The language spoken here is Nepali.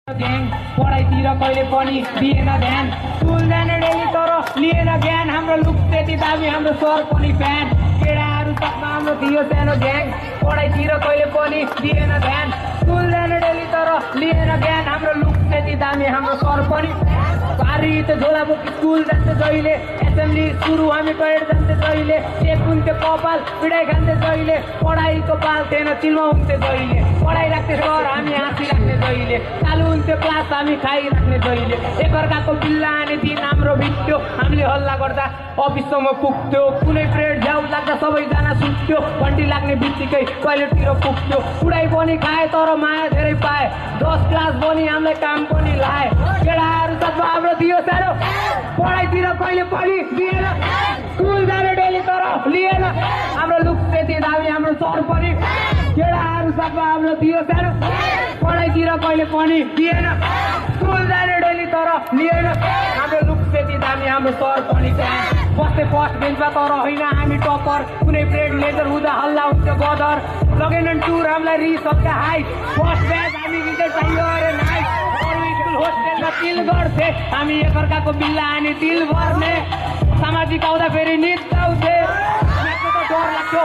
पढाइतिर कहिले पनि दिएन ध्यान स्कुल जाने डेली तर लिएन ज्ञान हाम्रो लुक त्यति दामी हाम्रो सर पनि फ्यान केडाहरू तकमा हाम्रो थियो सानो ग्याङ पढाइतिर कहिले पनि दिएन ध्यान स्कुल जाने डेली तर लिएन ज्ञान हाम्रो लुक त्यति दामी हाम्रो सर पनि भारी त झोला बोकी स्कुल जान्थे जहिले एसेम्ब्ली सुरु हामी परेड जान्थे जहिले चेक हुन्थ्यो कपाल पिडाइ खान्थे जहिले पढाइको पाल थिएन चिल्मा हुन्थे जहिले पढाइ राख्थे सर हामी हाँसी राख्ने जहिले चालु हुन्थ्यो क्लास हामी खाइराख्ने जहिले एकअर्काको बिल्ला आने दिन हाम्रो भिट्यो हामीले हल्ला गर्दा अफिससम्म पुग्थ्यो कुनै परेड झ्याउ लाग्दा सबैजना सुत्थ्यो घन्टी लाग्ने बित्तिकै टोइलेटतिर पुग्थ्यो उडाइ पनि खाए तर माया धेरै पाए 10 क्लास पनि हामीलाई काम पनि लाए केडाहरू तत्व हाम्रो दियो सानो पढाइतिर कहिले पनि दिएन स्कुल जाने डेली तर लिएन हाम्रो लुक त्यति दामी हाम्रो सर पनि केडाहरू तत्व हाम्रो दियो सानो पढाइतिर कहिले पनि दिएन स्कुल जाने डेली तर लिएन हाम्रो लुक त्यति दामी हाम्रो सर पनि बस्दै फर्स्ट बेन्चमा तर होइन हामी टपर कुनै परेड लेजर हुँदा हल्ला हुन्थ्यो गदर लगेनन् टुर हामीलाई रिस हल्का हाई फर्स्ट ब्याच हामी रिजल्ट पाइयो अरे नाइट स्कुल होस्टेलमा तिल गर्थे हामी एकअर्काको बिल्ला आने तिल भर्ने सामाजिक आउँदा फेरि निद आउँथे डर लाग्थ्यो